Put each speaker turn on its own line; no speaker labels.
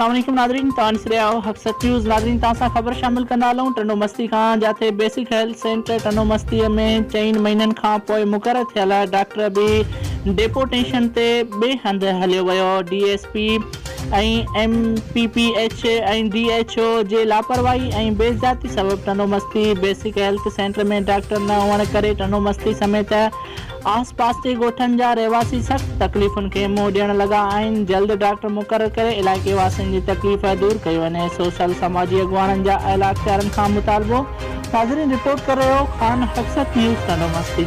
अस्सलाम वालेकुम नाज़रीन, तानसरिया हक़सत न्यूज़ नाज़रीन तां ख़बर शामिल कंदा हलूं। टनो मस्ती खां जाते बेसिक हेल्थ सेंटर टनो मस्तीअ में 4 महीननि खां पोइ मुक़ररु थियल डॉक्टर बि डेपोटेशन ते ॿिए हंधि हलियो वियो। DSP ऐं MPPH ऐं DHO जे लापरवाही ऐं बेज़ाती सबबि टनो मस्ती बेसिक हेल्थ सेंटर में डॉक्टर न हुअण करे टनो मस्ती समेत आस पास जे ॻोठनि जा रहवासी सख़्त तकलीफ़ुनि खे मुंहुं ॾियण लॻा आहिनि। जल्द डॉक्टर मुक़ररु करे इलाइक़े वासियुनि जी तकलीफ़ दूर कयो वञे। सोशल समाजी अॻुवाणनि जा अहला अख़्तियारनि खां मुतालबो। नाज़रीन रिपोर्ट करे रहियो ख़ान हक़सत न्यूज़ टनो मस्ती।